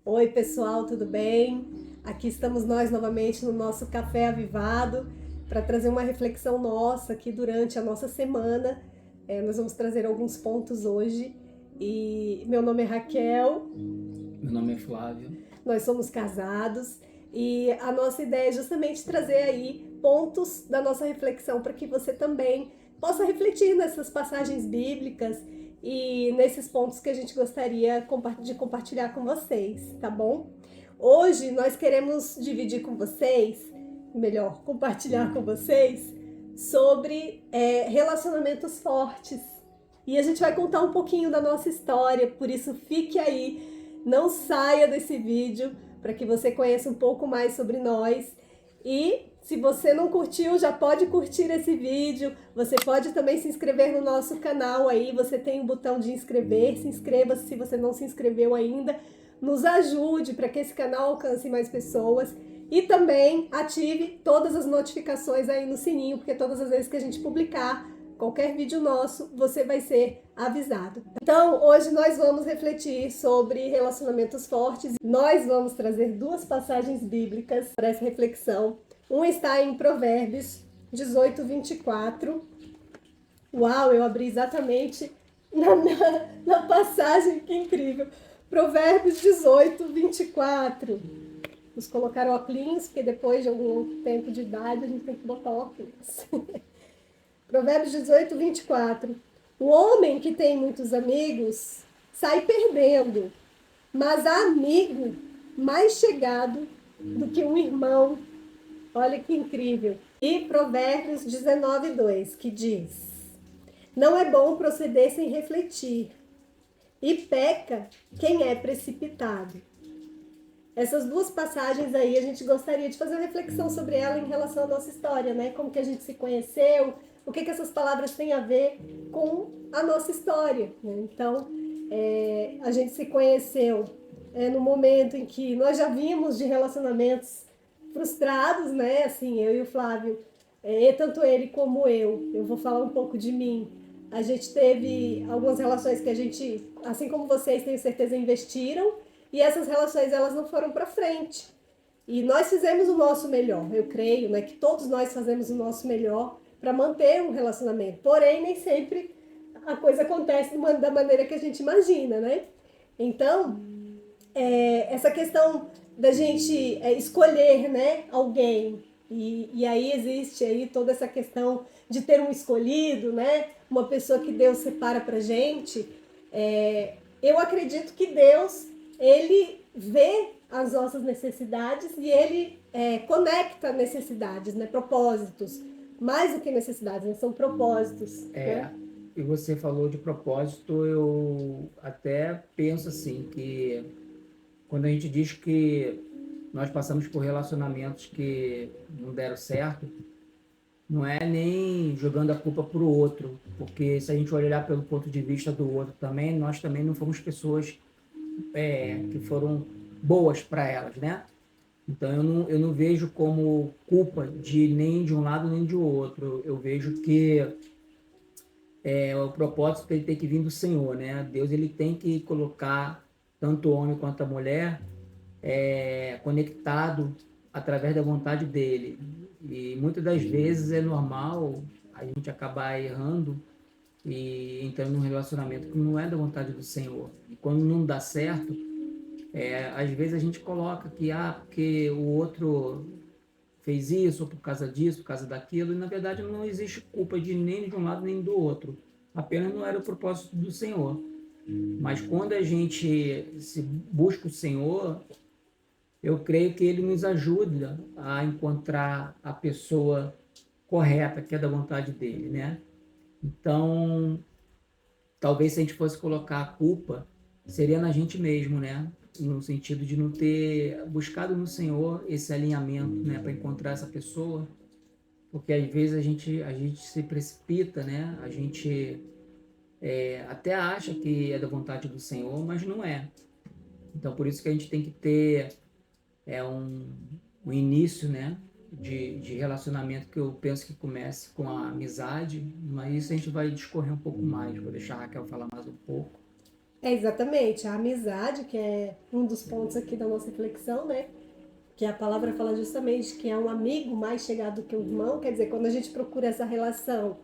Oi, pessoal, tudo bem? Aqui estamos nós novamente no nosso Café Avivado para trazer uma reflexão nossa aqui durante a nossa semana. Nós vamos trazer alguns pontos hoje. E meu nome é Raquel. Meu nome é Flávio. Nós somos casados e a nossa ideia é justamente trazer aí pontos da nossa reflexão para que você também possa refletir nessas passagens bíblicas e nesses pontos que a gente gostaria de compartilhar com vocês, tá bom? Hoje nós queremos dividir com vocês, melhor, compartilhar com vocês sobre relacionamentos fortes. E a gente vai contar um pouquinho da nossa história, por isso fique aí, não saia desse vídeo para que você conheça um pouco mais sobre nós. E se você não curtiu, já pode curtir esse vídeo. Você pode também se inscrever no nosso canal aí. Você tem o botão de inscrever. Se inscreva se você não se inscreveu ainda. Nos ajude para que esse canal alcance mais pessoas. E também ative todas as notificações aí no sininho, porque todas as vezes que a gente publicar qualquer vídeo nosso, você vai ser avisado. Então, hoje nós vamos refletir sobre relacionamentos fortes. Nós vamos trazer duas passagens bíblicas para essa reflexão. Um está em Provérbios 18, 24. Uau, eu abri exatamente na passagem, que incrível. Provérbios 18, 24. Vamos colocar óculos, porque depois de algum tempo de idade a gente tem que botar óculos. Provérbios 18, 24. O homem que tem muitos amigos sai perdendo, mas há amigo mais chegado do que um irmão. Olha que incrível. E Provérbios 19, 2, que diz: Não é bom proceder sem refletir, e peca quem é precipitado. Essas duas passagens aí, a gente gostaria de fazer uma reflexão sobre ela em relação à nossa história, né? Como que a gente se conheceu, o que essas palavras têm a ver com a nossa história, né? Então, a gente se conheceu no momento em que nós já vimos de relacionamentos frustrados, né? Assim, eu e o Flávio, tanto ele como eu vou falar um pouco de mim. A gente teve algumas relações que a gente, assim como vocês, tenho certeza, investiram, e essas relações elas não foram para frente. E nós fizemos o nosso melhor, eu creio, né, que todos nós fazemos o nosso melhor para manter um relacionamento. Porém, nem sempre a coisa acontece da maneira que a gente imagina, né? Então, essa questão da gente escolher, né, alguém, e aí existe aí toda essa questão de ter um escolhido, né, uma pessoa que Deus separa pra gente. Eu acredito que Deus, ele vê as nossas necessidades e ele conecta necessidades, né, propósitos, mais do que necessidades, né, são propósitos, né? E você falou de propósito, eu até penso assim, que quando a gente diz que nós passamos por relacionamentos que não deram certo, não é nem jogando a culpa para o outro, porque se a gente olhar pelo ponto de vista do outro também, nós também não fomos pessoas que foram boas para elas, né? Então eu não vejo como culpa de nem de um lado nem de outro. Eu vejo que o propósito ele tem que vir do Senhor, né? Deus ele tem que colocar tanto o homem quanto a mulher conectado através da vontade dele. E muitas das vezes é normal a gente acabar errando e entrando num relacionamento que não é da vontade do Senhor. E quando não dá certo, às vezes a gente coloca que porque o outro fez isso, ou por causa disso, por causa daquilo, e na verdade não existe culpa de nem de um lado nem do outro. Apenas não era o propósito do Senhor. Mas quando a gente se busca o Senhor, eu creio que Ele nos ajuda a encontrar a pessoa correta, que é da vontade dele, né? Então, talvez se a gente fosse colocar a culpa, seria na gente mesmo, né? No sentido de não ter buscado no Senhor esse alinhamento, né? Para encontrar essa pessoa, porque às vezes a gente se precipita, né? A gente até acha que é da vontade do Senhor, mas não é. Então, por isso que a gente tem que ter um início, né? De relacionamento que eu penso que comece com a amizade, mas isso a gente vai discorrer um pouco mais. Vou deixar a Raquel falar mais um pouco. É exatamente a amizade, que é um dos pontos aqui da nossa reflexão, né? Que a palavra fala justamente que é um amigo mais chegado do que um irmão. Quer dizer, quando a gente procura essa relação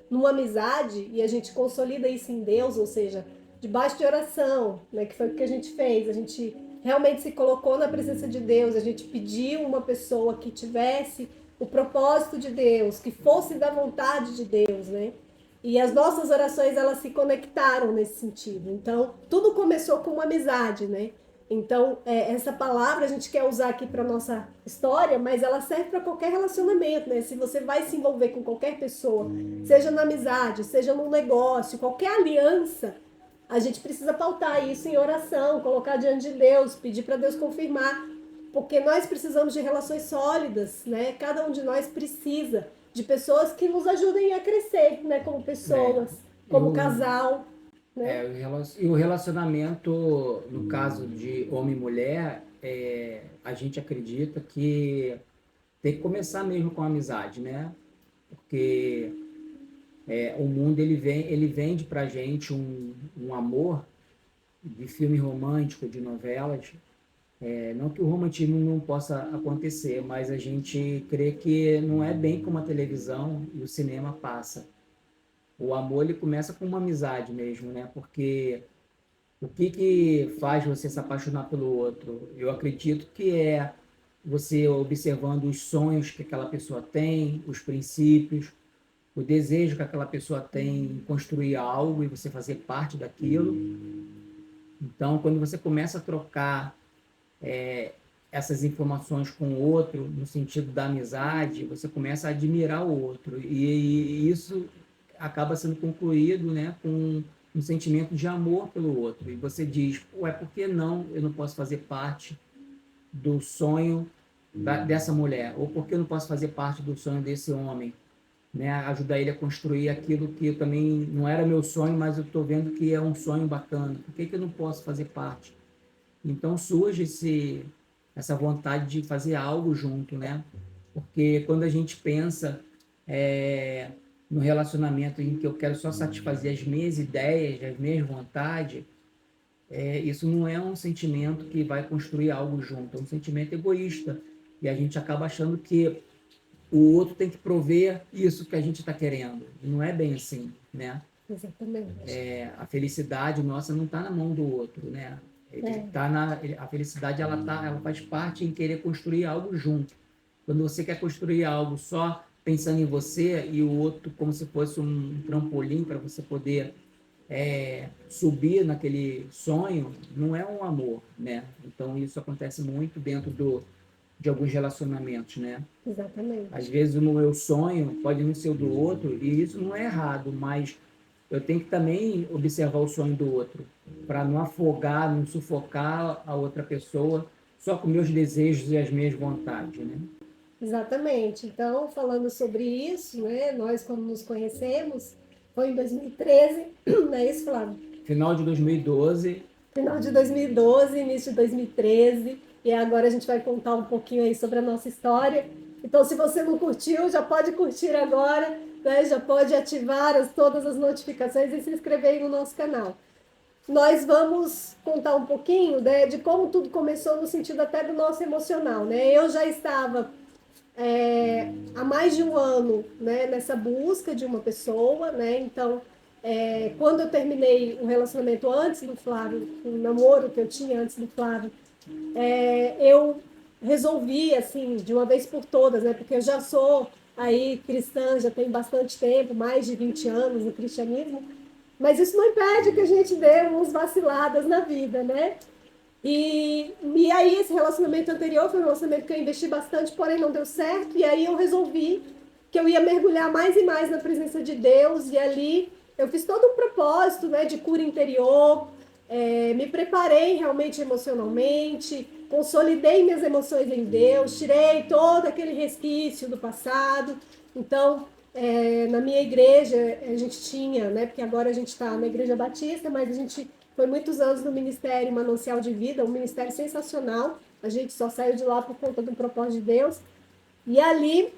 numa amizade e a gente consolida isso em Deus, ou seja, debaixo de oração, né? Que foi o que a gente fez. A gente realmente se colocou na presença de Deus, a gente pediu uma pessoa que tivesse o propósito de Deus, que fosse da vontade de Deus, né? E as nossas orações, elas se conectaram nesse sentido. Então, tudo começou com uma amizade, né? Então, essa palavra a gente quer usar aqui para nossa história, mas ela serve para qualquer relacionamento, né? Se você vai se envolver com qualquer pessoa, seja na amizade, seja num negócio, qualquer aliança, a gente precisa pautar isso em oração, colocar diante de Deus, pedir para Deus confirmar, porque nós precisamos de relações sólidas, né? Cada um de nós precisa de pessoas que nos ajudem a crescer, né? Como É, pessoas, como eu, casal, né? e o relacionamento, no caso de homem e mulher, a gente acredita que tem que começar mesmo com a amizade, né? Porque o mundo ele vende pra gente um amor de filme romântico, de novelas. Não que o romantismo não possa acontecer, mas a gente crê que não é bem como a televisão e o cinema passa. O amor ele começa com uma amizade mesmo, né? Porque o que que faz você se apaixonar pelo outro? Eu acredito que é você observando os sonhos que aquela pessoa tem, os princípios, o desejo que aquela pessoa tem em construir algo e você fazer parte daquilo. Então, quando você começa a trocar essas informações com o outro, no sentido da amizade, você começa a admirar o outro. E isso acaba sendo concluído, né, com um sentimento de amor pelo outro. E você diz, ué, por que não eu não posso fazer parte do sonho dessa mulher? Ou por que eu não posso fazer parte do sonho desse homem? Né, ajudar ele a construir aquilo que eu também não era meu sonho, mas eu estou vendo que é um sonho bacana. Por que eu não posso fazer parte? Então surge essa vontade de fazer algo junto, né? Porque quando a gente pensa é, no relacionamento em que eu quero só satisfazer as minhas ideias, as minhas vontades, isso não é um sentimento que vai construir algo junto, é um sentimento egoísta. E a gente acaba achando que o outro tem que prover isso que a gente está querendo. E não é bem assim, né? Exatamente. A felicidade nossa não está na mão do outro, né? A felicidade ela faz parte em querer construir algo junto. Quando você quer construir algo só pensando em você e o outro como se fosse um trampolim para você poder subir naquele sonho, não é um amor, né? Então isso acontece muito dentro de alguns relacionamentos, né? Às Exatamente. vezes o meu sonho pode não ser o do outro e isso não é errado, mas eu tenho que também observar o sonho do outro, para não afogar, não sufocar a outra pessoa só com meus desejos e as minhas vontades, né? Exatamente. Então, falando sobre isso, né, nós quando nos conhecemos, foi em 2013, não é isso, Flávio? Final de 2012, Final de 2012, início de 2013, e agora a gente vai contar um pouquinho aí sobre a nossa história. Então, se você não curtiu, já pode curtir agora, né? Já pode ativar todas as notificações e se inscrever aí no nosso canal. Nós vamos contar um pouquinho, né, de como tudo começou no sentido até do nosso emocional, né? Eu já estava há mais de um ano, né, nessa busca de uma pessoa, né? Então, quando eu terminei um relacionamento antes do Flávio, um namoro que eu tinha antes do Flávio, eu resolvi, assim, de uma vez por todas, né? Porque eu já sou aí cristã, já tenho bastante tempo, mais de 20 anos no cristianismo, mas isso não impede que a gente dê umas vaciladas na vida, né? E aí esse relacionamento anterior foi um relacionamento que eu investi bastante, porém não deu certo. E aí eu resolvi que eu ia mergulhar mais e mais na presença de Deus. E ali eu fiz todo um propósito, né, de cura interior, me preparei realmente emocionalmente, consolidei minhas emoções em Deus, tirei todo aquele resquício do passado. Então, na minha igreja, a gente tinha, né, porque agora a gente está na Igreja Batista, mas a gente foi muitos anos no Ministério Manancial de Vida, um ministério sensacional. A gente só saiu de lá por conta do propósito de Deus. E ali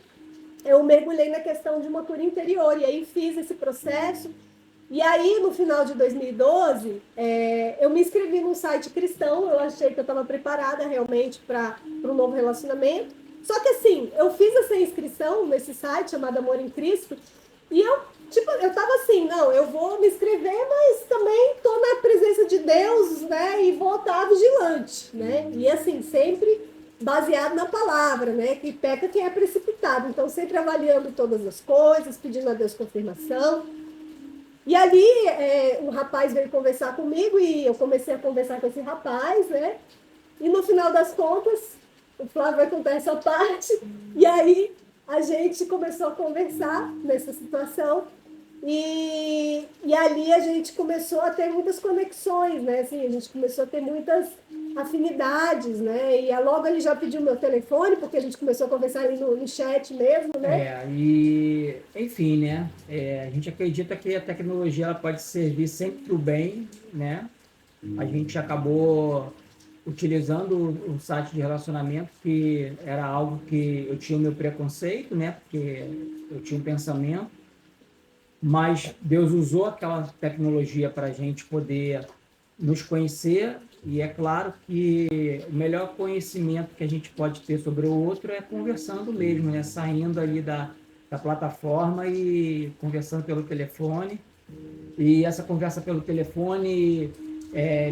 eu mergulhei na questão de uma cura interior. E aí fiz esse processo. E aí, no final de 2012, eu me inscrevi num site cristão, eu achei que eu estava preparada realmente para um novo relacionamento. Só que assim, eu fiz essa inscrição nesse site chamado Amor em Cristo, e eu tava assim, não, eu vou me inscrever, mas também tô na presença de Deus, né, e vou estar vigilante, né, e assim, sempre baseado na palavra, né, que peca quem é precipitado, então sempre avaliando todas as coisas, pedindo a Deus confirmação. E ali um rapaz veio conversar comigo e eu comecei a conversar com esse rapaz, né? E no final das contas, o Flávio vai contar essa parte, e aí a gente começou a conversar nessa situação e ali a gente começou a ter muitas conexões, né? Assim, a gente começou a ter muitas afinidades, né? E logo ele já pediu meu telefone, porque a gente começou a conversar ali no chat mesmo, né? E enfim, né? A gente acredita que a tecnologia ela pode servir sempre para o bem, né? A gente acabou utilizando o site de relacionamento, que era algo que eu tinha o meu preconceito, né? Porque eu tinha um pensamento, mas Deus usou aquela tecnologia para a gente poder nos conhecer, e é claro que o melhor conhecimento que a gente pode ter sobre o outro é conversando mesmo, né? Saindo ali da plataforma e conversando pelo telefone. E essa conversa pelo telefone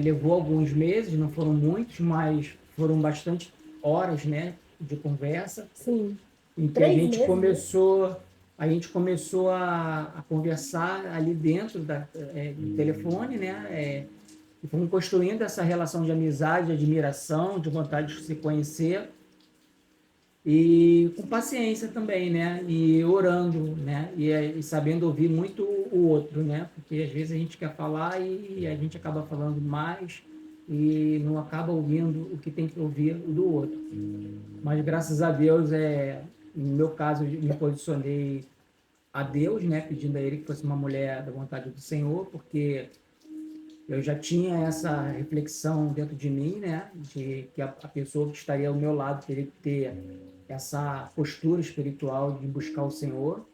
levou alguns meses, não foram muitos, mas foram bastante horas, né, de conversa. Sim. Em que 3 meses, a gente começou a conversar ali dentro do telefone, né? E fomos construindo essa relação de amizade, de admiração, de vontade de se conhecer. E com paciência também, né? E orando, né? E sabendo ouvir muito o outro, né? Porque às vezes a gente quer falar e a gente acaba falando mais e não acaba ouvindo o que tem que ouvir do outro. Mas graças a Deus, no meu caso, eu me posicionei a Deus, né? Pedindo a Ele que fosse uma mulher da vontade do Senhor, porque eu já tinha essa reflexão dentro de mim, né? De que a pessoa que estaria ao meu lado teria que ter essa postura espiritual de buscar o Senhor,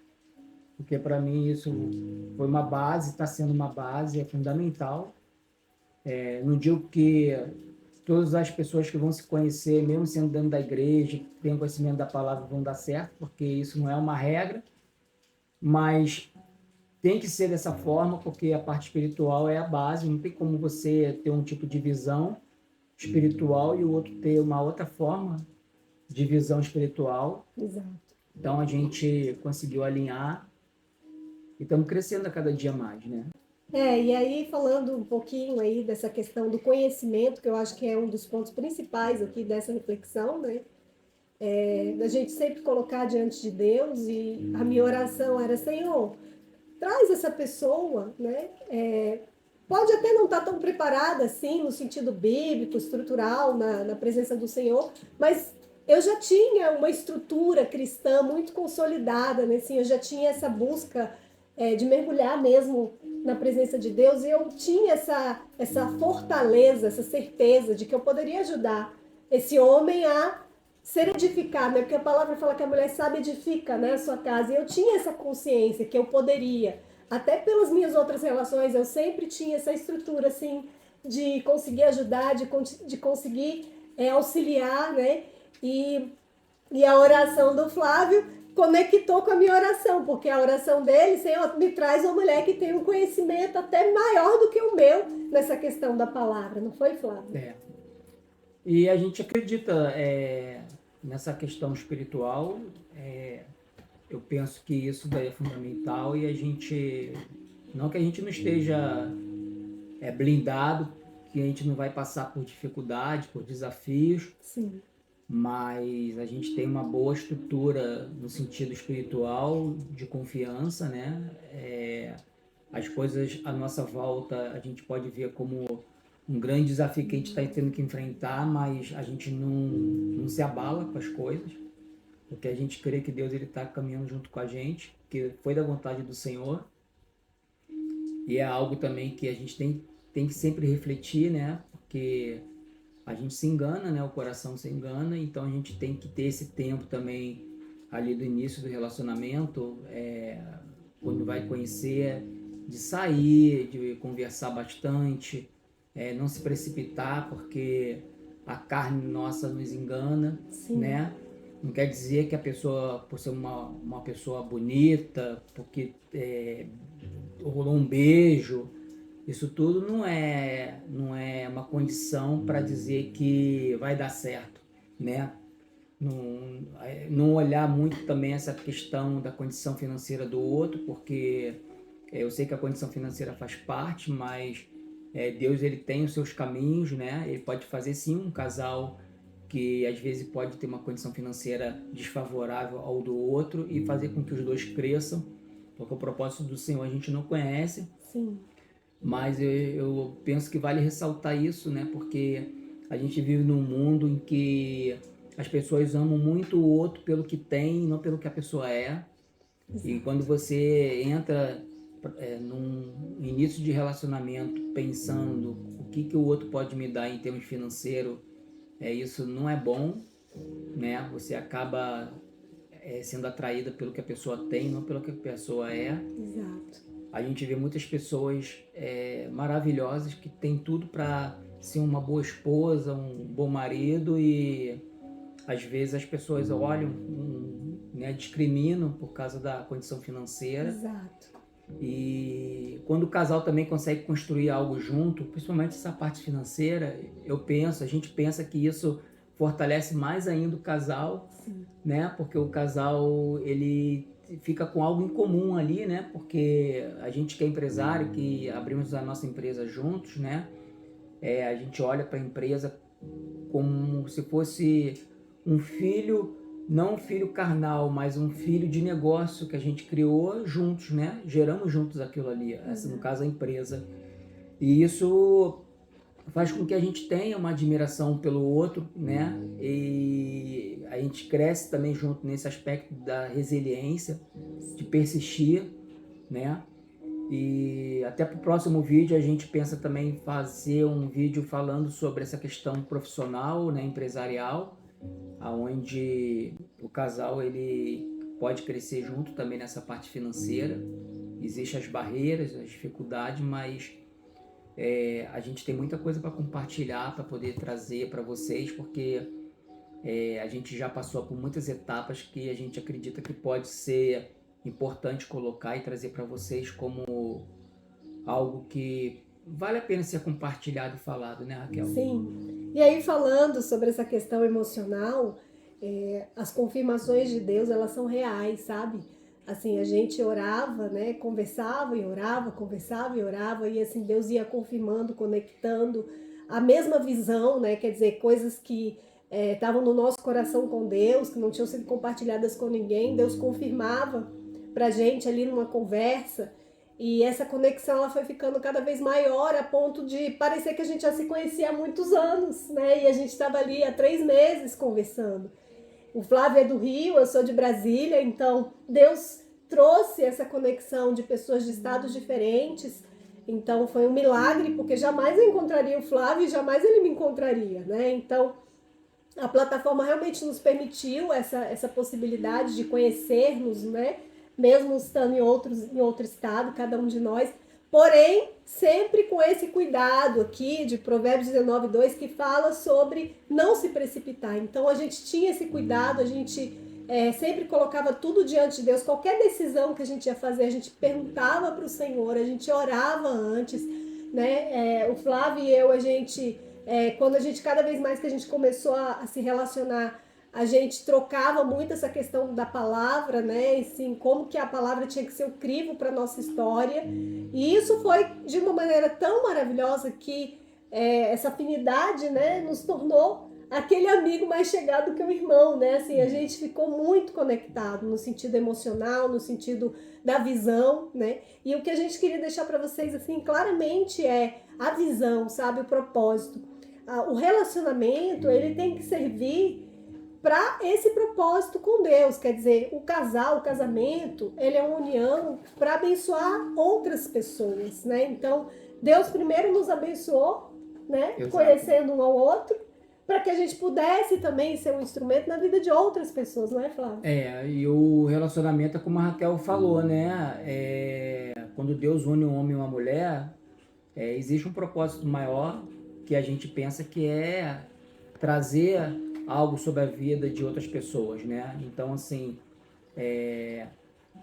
porque para mim isso foi uma base, está sendo uma base, é fundamental. Não digo que todas as pessoas que vão se conhecer, mesmo sendo dentro da igreja, que têm conhecimento da palavra, vão dar certo, porque isso não é uma regra, mas tem que ser dessa forma, porque a parte espiritual é a base, não tem como você ter um tipo de visão espiritual e o outro ter uma outra forma de visão espiritual. Exato. Então a gente conseguiu alinhar e estamos crescendo a cada dia mais, né? E aí falando um pouquinho aí dessa questão do conhecimento, que eu acho que é um dos pontos principais aqui dessa reflexão, né? Da gente sempre colocar diante de Deus, e a minha oração era, Senhor, traz essa pessoa, né? Pode até não estar tão preparada assim, no sentido bíblico, estrutural, na presença do Senhor, mas eu já tinha uma estrutura cristã muito consolidada, né? Assim, eu já tinha essa busca de mergulhar mesmo na presença de Deus, e eu tinha essa fortaleza, essa certeza de que eu poderia ajudar esse homem a ser edificado, né? Porque a palavra fala que a mulher sábia edifica, né, a sua casa, e eu tinha essa consciência que eu poderia, até pelas minhas outras relações, eu sempre tinha essa estrutura, assim, de conseguir ajudar, de conseguir auxiliar, né? E a oração do Flávio conectou com a minha oração, porque a oração dele, Senhor, me traz uma mulher que tem um conhecimento até maior do que o meu nessa questão da palavra, não foi, Flávio? E a gente acredita nessa questão espiritual. Eu penso que isso daí é fundamental e a gente, não que a gente não esteja blindado, que a gente não vai passar por dificuldade, por desafios. Sim. Mas a gente tem uma boa estrutura no sentido espiritual, de confiança, né? As coisas à nossa volta a gente pode ver como um grande desafio que a gente está tendo que enfrentar, mas a gente não se abala com as coisas, porque a gente crê que Deus está caminhando junto com a gente, que foi da vontade do Senhor, e é algo também que a gente tem que sempre refletir, né? Porque a gente se engana, né? O coração se engana, então a gente tem que ter esse tempo também ali do início do relacionamento, quando vai conhecer, de sair, de conversar bastante, não se precipitar, porque a carne nossa nos engana, Sim. né? Não quer dizer que a pessoa, por ser uma pessoa bonita, porque rolou um beijo, isso tudo não é uma condição para dizer que vai dar certo, né? Não olhar muito também essa questão da condição financeira do outro, porque eu sei que a condição financeira faz parte, mas Deus ele tem os seus caminhos, né? Ele pode fazer sim um casal que às vezes pode ter uma condição financeira desfavorável ao do outro e fazer com que os dois cresçam, porque o propósito do Senhor a gente não conhece. Sim. Mas eu penso que vale ressaltar isso, né? Porque a gente vive num mundo em que as pessoas amam muito o outro pelo que tem, não pelo que a pessoa é. Exato. E quando você entra num início de relacionamento pensando o que o outro pode me dar em termos financeiros, isso não é bom, né? Você acaba sendo atraída pelo que a pessoa tem, não pelo que a pessoa é. Exato. A gente vê muitas pessoas maravilhosas que têm tudo para ser uma boa esposa, um bom marido, e às vezes as pessoas olham, né, discriminam por causa da condição financeira. Exato. E quando o casal também consegue construir algo junto, principalmente essa parte financeira, a gente pensa que isso fortalece mais ainda o casal, Sim. né? Porque o casal, ele fica com algo em comum ali, né? Porque a gente que é empresário, que abrimos a nossa empresa juntos, né? A gente olha para a empresa como se fosse um filho, não um filho carnal, mas um filho de negócio que a gente criou juntos, né? Geramos juntos aquilo ali, essa, no caso a empresa. E isso faz com que a gente tenha uma admiração pelo outro, né? E a gente cresce também junto nesse aspecto da resiliência, de persistir, né? E até para o próximo vídeo a gente pensa também em fazer um vídeo falando sobre essa questão profissional, né, empresarial, aonde o casal ele pode crescer junto também nessa parte financeira. Existem as barreiras, as dificuldades, mas a gente tem muita coisa para compartilhar, para poder trazer para vocês, porque a gente já passou por muitas etapas que a gente acredita que pode ser importante colocar e trazer para vocês como algo que vale a pena ser compartilhado e falado, né, Raquel? Sim. E aí, falando sobre essa questão emocional, as confirmações de Deus, elas são reais, sabe? Assim, a gente orava, né? Conversava e orava, conversava e orava, e assim, Deus ia confirmando, conectando a mesma visão, né? Quer dizer, coisas que estavam no nosso coração com Deus, que não tinham sido compartilhadas com ninguém, Deus confirmava pra gente ali numa conversa. E essa conexão ela foi ficando cada vez maior, a ponto de parecer que a gente já se conhecia há muitos anos, né? E a gente estava ali há 3 meses conversando. O Flávio é do Rio, eu sou de Brasília, então Deus trouxe essa conexão de pessoas de estados diferentes. Então foi um milagre, porque jamais eu encontraria o Flávio e jamais ele me encontraria, né? Então a plataforma realmente nos permitiu essa possibilidade de conhecermos, né? Mesmo estando em outro estado, cada um de nós, porém, sempre com esse cuidado aqui de Provérbios 19:2, que fala sobre não se precipitar. Então, a gente tinha esse cuidado, a gente sempre colocava tudo diante de Deus, qualquer decisão que a gente ia fazer, a gente perguntava para o Senhor, a gente orava antes, né? O Flávio e eu, quando a gente, cada vez mais que a gente começou a se relacionar, a gente trocava muito essa questão da palavra, né? E assim, como que a palavra tinha que ser o crivo para nossa história. E isso foi de uma maneira tão maravilhosa que essa afinidade, né, nos tornou aquele amigo mais chegado que o irmão, né? Assim, a gente ficou muito conectado no sentido emocional, no sentido da visão, né? E o que a gente queria deixar para vocês, assim, claramente é a visão, sabe? O propósito. O relacionamento, ele tem que servir para esse propósito com Deus, quer dizer, o casamento, ele é uma união para abençoar outras pessoas, né? Então, Deus primeiro nos abençoou, né? Exato. Conhecendo um ao outro, para que a gente pudesse também ser um instrumento na vida de outras pessoas, não é, Flávio? E o relacionamento é como a Raquel falou, né? quando Deus une um homem e uma mulher, existe um propósito maior que a gente pensa que é trazer algo sobre a vida de outras pessoas, né? Então, assim,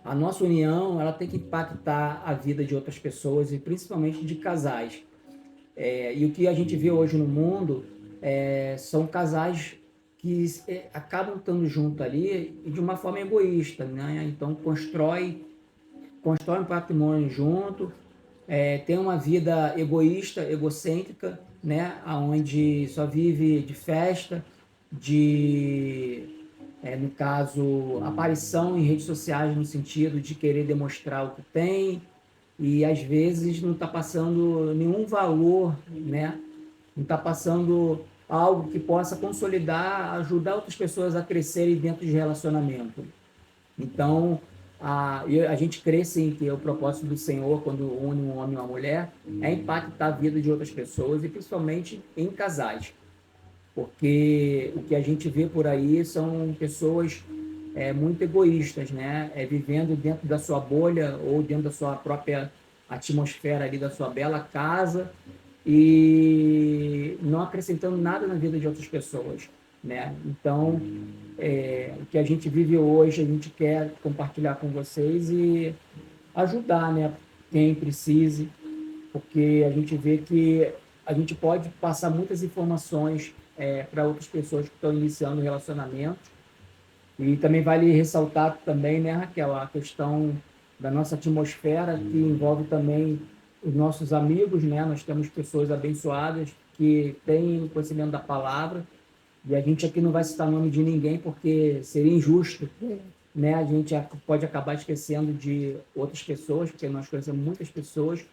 a nossa união, ela tem que impactar a vida de outras pessoas e principalmente de casais. E o que a gente vê hoje no mundo são casais que acabam estando juntos ali de uma forma egoísta, né? Então, constrói um patrimônio junto, tem uma vida egoísta, egocêntrica, né? Onde só vive de festa, no caso, aparição em redes sociais no sentido de querer demonstrar o que tem e às vezes não está passando nenhum valor, né? Não está passando algo que possa consolidar, ajudar outras pessoas a crescerem dentro de relacionamento. Então, a gente crê sim que o propósito do Senhor, quando une um homem e uma mulher, é impactar a vida de outras pessoas e principalmente em casais. Porque o que a gente vê por aí são pessoas muito egoístas, né? Vivendo dentro da sua bolha ou dentro da sua própria atmosfera ali da sua bela casa e não acrescentando nada na vida de outras pessoas, né? Então, o que a gente vive hoje, a gente quer compartilhar com vocês e ajudar, né? Quem precise, porque a gente vê que a gente pode passar muitas informações para outras pessoas que estão iniciando relacionamentos. E também vale ressaltar também, né, Raquel, a questão da nossa atmosfera, que envolve também os nossos amigos, né? Nós temos pessoas abençoadas que têm conhecimento da palavra, e a gente aqui não vai citar o nome de ninguém porque seria injusto, né? A gente pode acabar esquecendo de outras pessoas, porque nós conhecemos muitas pessoas,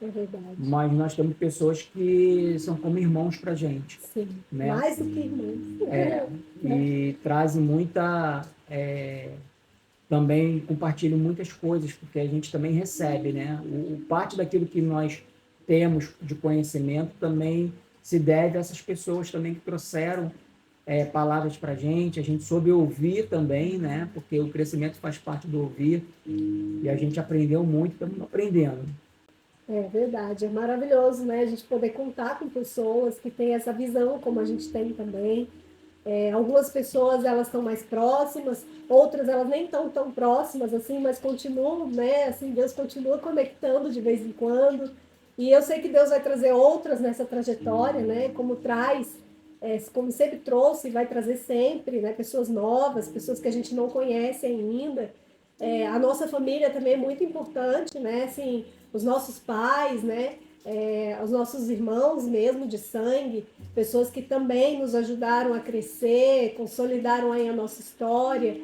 mas nós temos pessoas que são como irmãos para a gente. Sim, né? mais do que irmãos. E trazem muita... também compartilham muitas coisas, porque a gente também recebe, né? Parte daquilo que nós temos de conhecimento também se deve a essas pessoas também que trouxeram palavras para a gente soube ouvir também, né? Porque o crescimento faz parte do ouvir, e a gente aprendeu muito, estamos aprendendo. É verdade, é maravilhoso, né? A gente poder contar com pessoas que têm essa visão, como a gente tem também. Algumas pessoas, elas estão mais próximas, outras elas nem estão tão próximas, assim, mas continuam, né? Assim, Deus continua conectando de vez em quando. E eu sei que Deus vai trazer outras nessa trajetória, né? Como traz, como sempre trouxe, vai trazer sempre, né? Pessoas novas, pessoas que a gente não conhece ainda. A nossa família também é muito importante, né? Assim, os nossos pais, né? Os nossos irmãos mesmo de sangue, pessoas que também nos ajudaram a crescer, consolidaram aí a nossa história,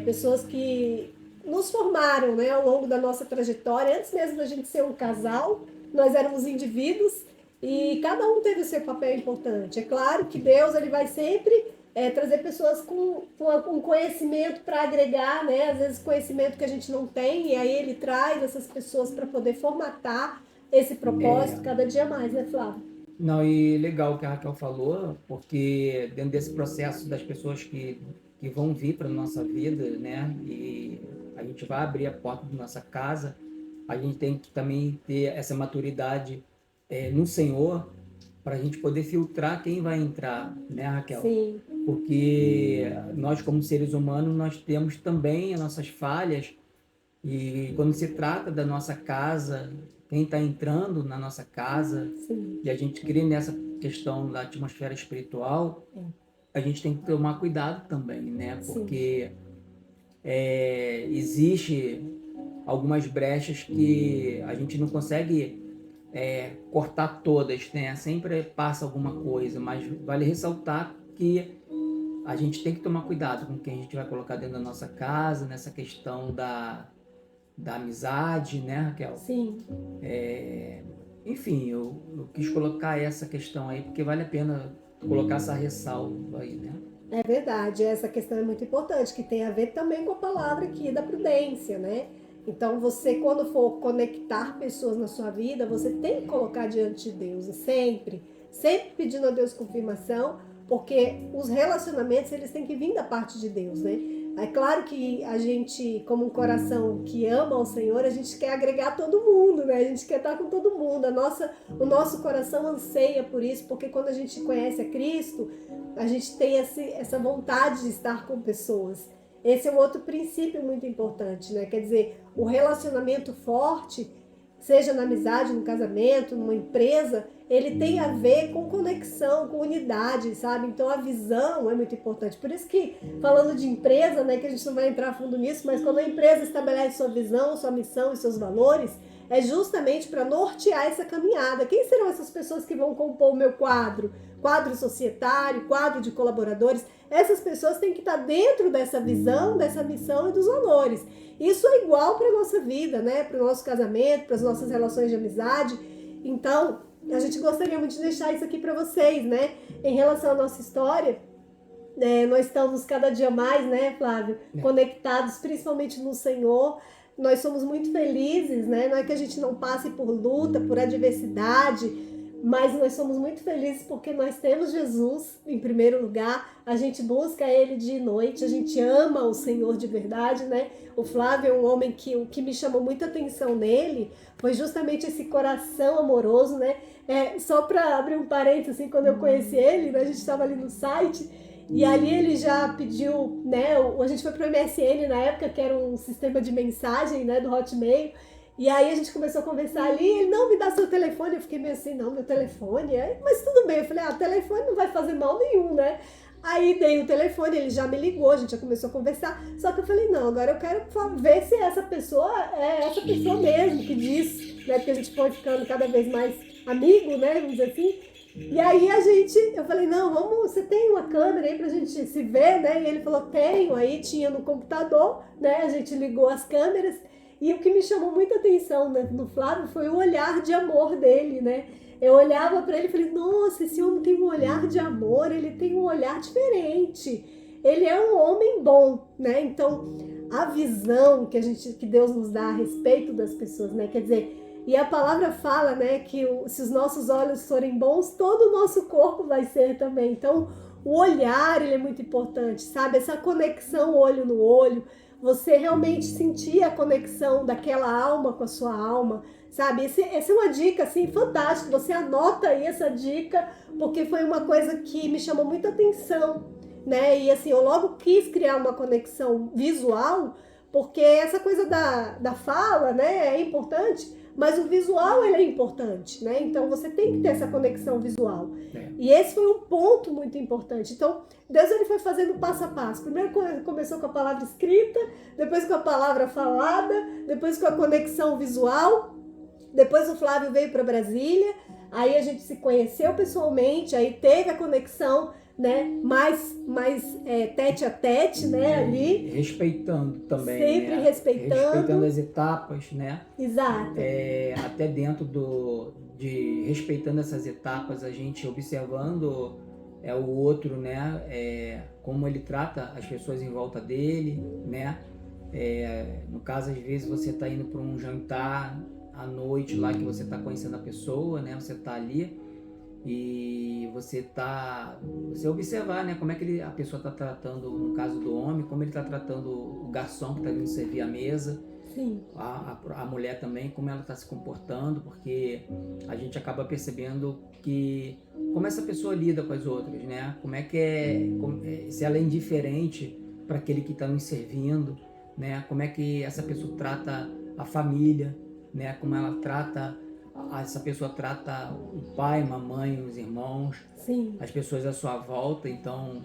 pessoas que nos formaram, né, ao longo da nossa trajetória. Antes mesmo da gente ser um casal, nós éramos indivíduos e cada um teve o seu papel importante. É claro que Deus ele vai sempre trazer pessoas com conhecimento para agregar, né? Às vezes conhecimento que a gente não tem, e aí ele traz essas pessoas para poder formatar esse propósito cada dia mais, né, Flávio? Não, e legal o que a Raquel falou, porque dentro desse processo das pessoas que vão vir para a nossa vida, né, e a gente vai abrir a porta da nossa casa, a gente tem que também ter essa maturidade no Senhor, para a gente poder filtrar quem vai entrar, né, Raquel? Sim. Porque nós, como seres humanos, nós temos também as nossas falhas, e quando se trata da nossa casa, quem está entrando na nossa casa, Sim. e a gente crê nessa questão da atmosfera espiritual, a gente tem que tomar cuidado também, né? Porque existe algumas brechas que a gente não consegue cortar todas, né? Sempre passa alguma coisa, mas vale ressaltar que a gente tem que tomar cuidado com quem a gente vai colocar dentro da nossa casa, nessa questão da amizade, né, Raquel? Sim. Enfim, eu quis colocar essa questão aí, porque vale a pena colocar essa ressalva aí, né? É verdade, essa questão é muito importante, que tem a ver também com a palavra aqui da prudência, né? Então, você, quando for conectar pessoas na sua vida, você tem que colocar diante de Deus, sempre pedindo a Deus confirmação, porque os relacionamentos, eles têm que vir da parte de Deus, né? É claro que a gente, como um coração que ama o Senhor, a gente quer agregar todo mundo, né? A gente quer estar com todo mundo. O nosso coração anseia por isso, porque quando a gente conhece a Cristo, a gente tem essa vontade de estar com pessoas. Esse é um outro princípio muito importante, né? Quer dizer, o relacionamento forte, seja na amizade, no casamento, numa empresa, ele tem a ver com conexão, com unidade, sabe? Então a visão é muito importante. Por isso que, falando de empresa, né, que a gente não vai entrar a fundo nisso, mas quando a empresa estabelece sua visão, sua missão e seus valores, é justamente para nortear essa caminhada. Quem serão essas pessoas que vão compor o meu quadro? Quadro societário, quadro de colaboradores. Essas pessoas têm que estar dentro dessa visão, dessa missão e dos valores. Isso é igual para a nossa vida, né? Para o nosso casamento, para as nossas relações de amizade. Então, a gente gostaria muito de deixar isso aqui para vocês, né? Em relação à nossa história, nós estamos cada dia mais, né, Flávio, conectados, principalmente no Senhor. Nós somos muito felizes, né? Não é que a gente não passe por luta, por adversidade, mas nós somos muito felizes porque nós temos Jesus em primeiro lugar, a gente busca Ele dia e noite, a gente ama o Senhor de verdade, né? O Flávio é um homem que o que me chamou muita atenção nele foi justamente esse coração amoroso, né? Só para abrir um parênteses, assim, quando eu conheci ele, né, a gente estava ali no site, e ali ele já pediu, né? A gente foi pro MSN na época, que era um sistema de mensagem, né, do Hotmail. E aí a gente começou a conversar ali, ele não me dá seu telefone, eu fiquei meio assim, não, meu telefone, mas tudo bem, eu falei, telefone não vai fazer mal nenhum, né? Aí dei o telefone, ele já me ligou, a gente já começou a conversar, só que eu falei, não, agora eu quero ver se essa pessoa é essa pessoa mesmo que diz, né, porque a gente foi ficando cada vez mais amigo, né, vamos dizer assim. E aí eu falei, não, você tem uma câmera aí pra gente se ver, né? E ele falou, tenho, aí tinha no computador, né? A gente ligou as câmeras. E o que me chamou muita atenção, né, no Flávio foi o olhar de amor dele, né? Eu olhava para ele e falei, nossa, esse homem tem um olhar de amor, ele tem um olhar diferente. Ele é um homem bom, né? Então, a visão que Deus nos dá a respeito das pessoas, né? Quer dizer, e a palavra fala, né, que se os nossos olhos forem bons, todo o nosso corpo vai ser também. Então, o olhar, ele é muito importante, sabe? Essa conexão olho no olho, você realmente sentir a conexão daquela alma com a sua alma, sabe? Essa é uma dica, assim, fantástica. Você anota aí essa dica, porque foi uma coisa que me chamou muita atenção, né? E, assim, eu logo quis criar uma conexão visual, porque essa coisa da fala, né, é importante, mas o visual, ele é importante, né? Então, você tem que ter essa conexão visual. E esse foi um ponto muito importante. Então, Deus, ele foi fazendo passo a passo. Primeiro começou com a palavra escrita, depois com a palavra falada, depois com a conexão visual, depois o Flávio veio para Brasília, aí a gente se conheceu pessoalmente, aí teve a conexão, né, mais tete a tete, né, ali. Respeitando também, sempre, né? Respeitando as etapas, né? Exato. Até dentro de respeitando essas etapas, a gente observando o outro, né? Como ele trata as pessoas em volta dele, né? No caso, às vezes você está indo para um jantar à noite lá que você está conhecendo a pessoa, né? Você está ali e você observar, né, como é que a pessoa está tratando, no caso do homem, como ele está tratando o garçom que está vindo servir a mesa. Sim. A mulher também, como ela está se comportando, porque a gente acaba percebendo como essa pessoa lida com as outras, né? Como é que se ela é indiferente para aquele que está nos servindo, né? Como é que essa pessoa trata a família, né? Como essa pessoa trata o pai, a mamãe, os irmãos, Sim. as pessoas à sua volta. Então,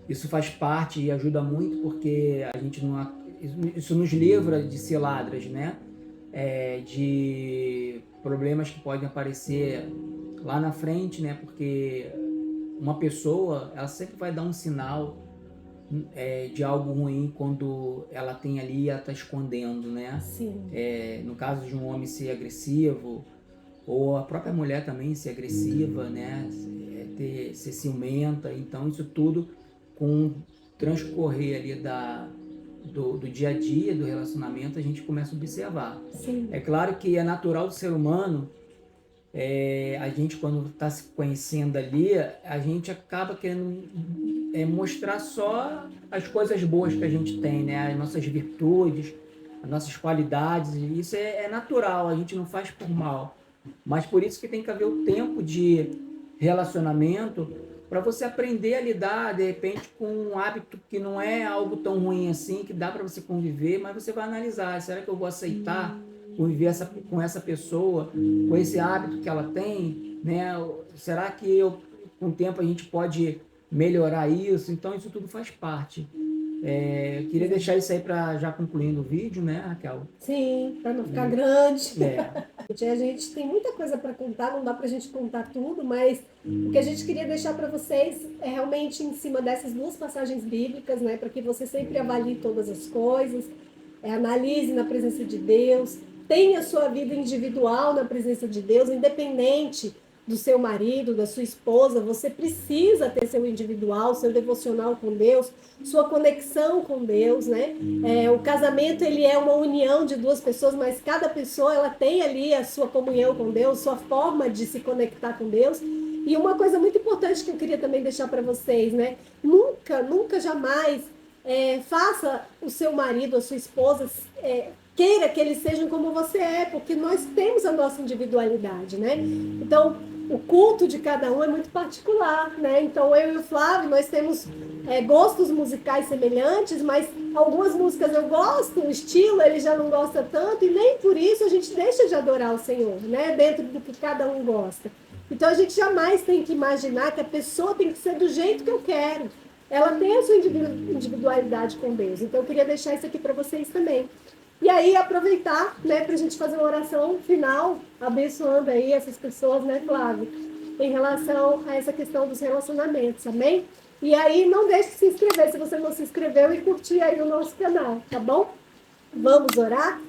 isso faz parte e ajuda muito, porque a gente isso nos livra de ciladas, né? De problemas que podem aparecer lá na frente, né? Porque uma pessoa, ela sempre vai dar um sinal de algo ruim quando ela tem ali e ela está escondendo, né? Sim. No caso de um homem ser agressivo, ou a própria mulher também ser agressiva, né? Ser ciumenta. Então, isso tudo com o transcorrer ali do dia a dia, do relacionamento, a gente começa a observar. Sim. É claro que é natural do ser humano, a gente quando está se conhecendo ali, a gente acaba querendo mostrar só as coisas boas que a gente tem, né? As nossas virtudes, as nossas qualidades. E isso é natural, a gente não faz por mal. Mas por isso que tem que haver o tempo de relacionamento para você aprender a lidar, de repente, com um hábito que não é algo tão ruim assim, que dá para você conviver, mas você vai analisar, será que eu vou aceitar conviver com essa pessoa, com esse hábito que ela tem, né? Será que com o tempo a gente pode melhorar isso? Então, isso tudo faz parte. Queria deixar isso aí para já concluindo o vídeo, né, Raquel? Sim, para não ficar grande. É. A gente tem muita coisa para contar, não dá para a gente contar tudo, mas o que a gente queria deixar para vocês é realmente em cima dessas duas passagens bíblicas, né, para que você sempre avalie todas as coisas, analise na presença de Deus, tenha a sua vida individual na presença de Deus, independente do seu marido, da sua esposa, você precisa ter seu individual, seu devocional com Deus, sua conexão com Deus, né? O casamento, ele é uma união de duas pessoas, mas cada pessoa, ela tem ali a sua comunhão com Deus, sua forma de se conectar com Deus. E uma coisa muito importante que eu queria também deixar para vocês, né? Nunca, jamais faça o seu marido, a sua esposa, queira que eles sejam como você é, porque nós temos a nossa individualidade, né? Então, o culto de cada um é muito particular, né? Então, eu e o Flávio, nós temos gostos musicais semelhantes, mas algumas músicas eu gosto, o estilo ele já não gosta tanto, e nem por isso a gente deixa de adorar o Senhor, né? Dentro do que cada um gosta. Então, a gente jamais tem que imaginar que a pessoa tem que ser do jeito que eu quero. Ela tem a sua individualidade com Deus. Então, eu queria deixar isso aqui para vocês também. E aí, aproveitar, né, para a gente fazer uma oração final, abençoando aí essas pessoas, né, Flávio, em relação a essa questão dos relacionamentos, amém? E aí, não deixe de se inscrever, se você não se inscreveu, e curtir aí o nosso canal, tá bom? Vamos orar?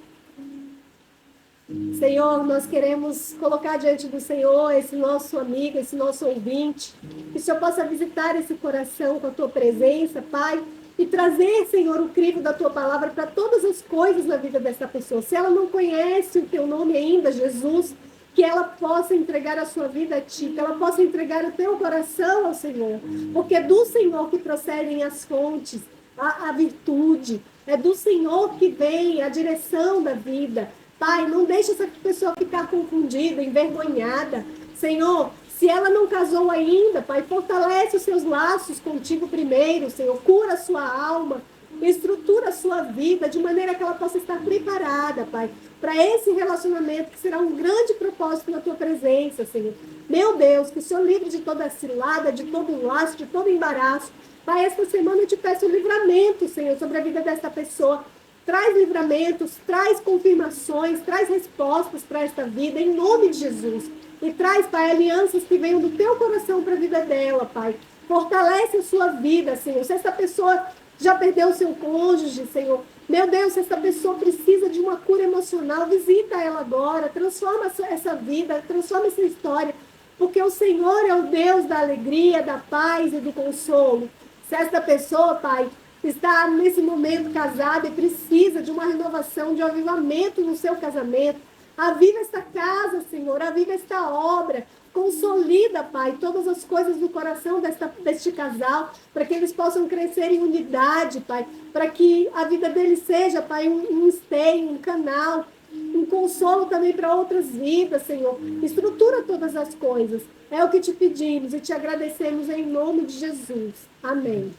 Senhor, nós queremos colocar diante do Senhor esse nosso amigo, esse nosso ouvinte, que o Senhor possa visitar esse coração com a Tua presença, Pai, e trazer, Senhor, o crivo da Tua palavra para todas as coisas na vida dessa pessoa. Se ela não conhece o Teu nome ainda, Jesus, que ela possa entregar a sua vida a Ti, que ela possa entregar o Teu coração ao Senhor, porque é do Senhor que procedem as fontes, a virtude, é do Senhor que vem a direção da vida. Pai, não deixe essa pessoa ficar confundida, envergonhada. Senhor, se ela não casou ainda, Pai, fortalece os seus laços contigo primeiro, Senhor. Cura a sua alma, estrutura a sua vida de maneira que ela possa estar preparada, Pai, para esse relacionamento que será um grande propósito na Tua presença, Senhor. Meu Deus, que o Senhor livre de toda cilada, de todo laço, de todo embaraço. Pai, esta semana eu te peço livramento, Senhor, sobre a vida desta pessoa. Traz livramentos, traz confirmações, traz respostas para esta vida, em nome de Jesus. E traz, Pai, alianças que venham do Teu coração para a vida dela, Pai. Fortalece a sua vida, Senhor. Se essa pessoa já perdeu o seu cônjuge, Senhor, meu Deus, se essa pessoa precisa de uma cura emocional, visita ela agora, transforma essa vida, transforma essa história, porque o Senhor é o Deus da alegria, da paz e do consolo. Se essa pessoa, Pai, está nesse momento casada e precisa de uma renovação, de um avivamento no seu casamento, aviva esta casa, Senhor, aviva esta obra, consolida, Pai, todas as coisas do coração deste casal, para que eles possam crescer em unidade, Pai, para que a vida deles seja, Pai, um esteio, um canal, um consolo também para outras vidas, Senhor. Estrutura todas as coisas. É o que te pedimos e te agradecemos em nome de Jesus. Amém.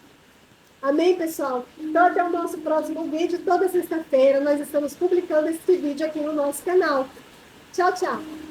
Amém, pessoal? Então, até o nosso próximo vídeo. Toda sexta-feira nós estamos publicando esse vídeo aqui no nosso canal. Tchau, tchau!